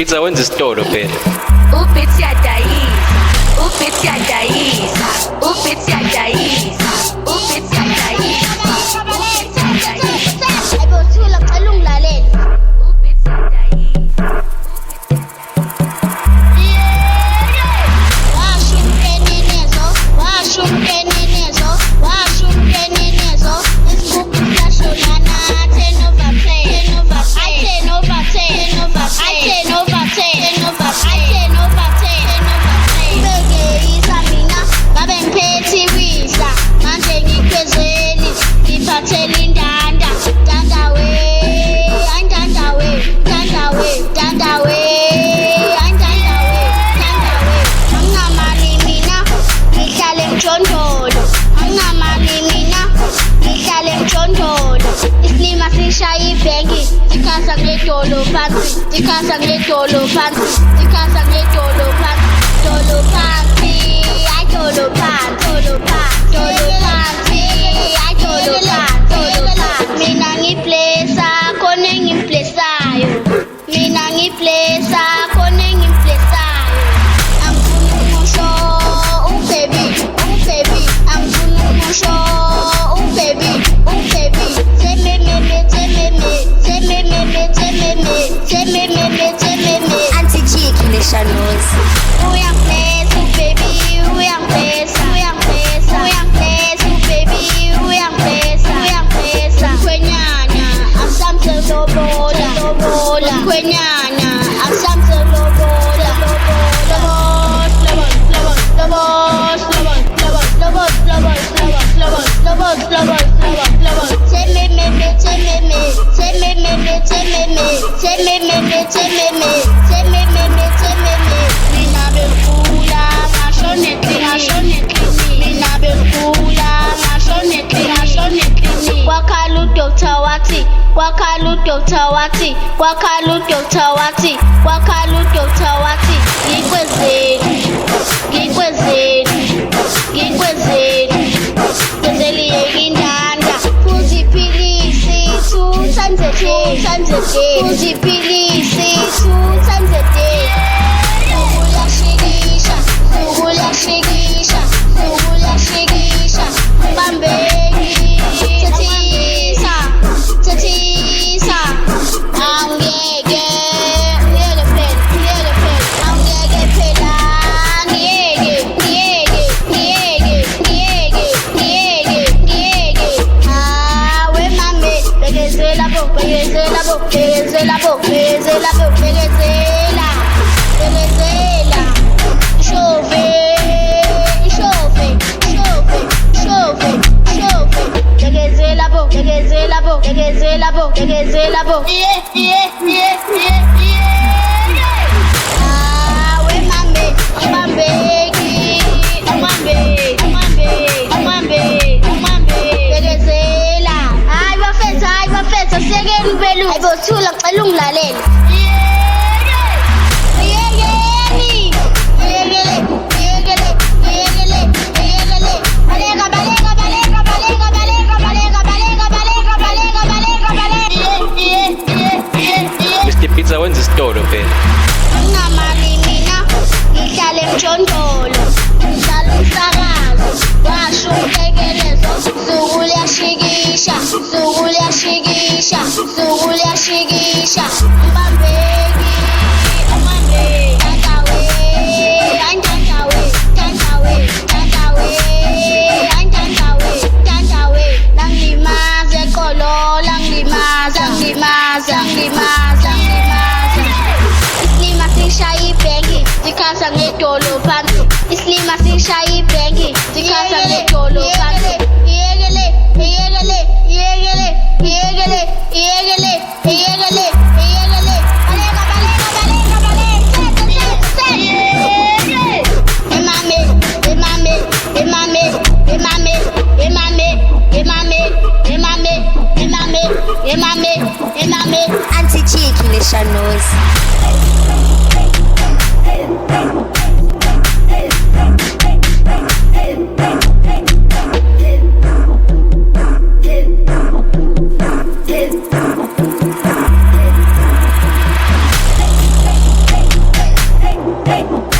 Pizza wenza isitolo phela. Ubits yadayisa, ubits yadayisa, ubits yadayisa, ubits yadayisa, ubits yadayisa. Ayibothula cela ungilalele. Ubits yadayisa. Dikasa ngedolo phansi, dikasa ngedolo phansi, dolo phansi, ay dolo phansi, dolo phansi, dolo phansi, ay dolo phansi, dolo phansi. Mina ngiplesa, khona engiplesayo. Mina ngiplesa, khona engiplesayo. Angifuni ukusho, baby, baby. Angifuni ukusho, baby, baby. Anti-cheeky nation knows. Uyangiplesa, baby, uyangiplesa, uyangiplesa, uyangiplesa, baby, uyangiplesa, uyangiplesa. Mkhwenyana, akusamse lobola, lobola. Mkhwenyana, akusamse lobola, lobola. Kwakalu Ngikwezeni, ngenzeli yekindanda. Uziphilisi 2 times a day, uziphilisi 2 times a day. Sukulashikisha, bambeki, tethisa, angeke phela, ngiyeke. Hawe mame, bekezela bo, bekezela. Bekezela bo. Hawe mame, bambeki, umambe. Bekezela. Hayi bafetha, sekeni belu. Ayibothula cela ungilalele. Pizza wenza isitolo phela. Anginamali mina, ngihlale emjondolo, ngihlala umsakazo, washo umtekelezo. Sukulashikisha, mbambeki, umambe. Tandawe, langimaze kolo, langimaza. Islima sishayi bengi, dikasa ngedolo phansi. Islima sishayi bengi, dikasa ngedolo phansi. Iyekele. Emame. Anti-cheeky nation knows. Pedro.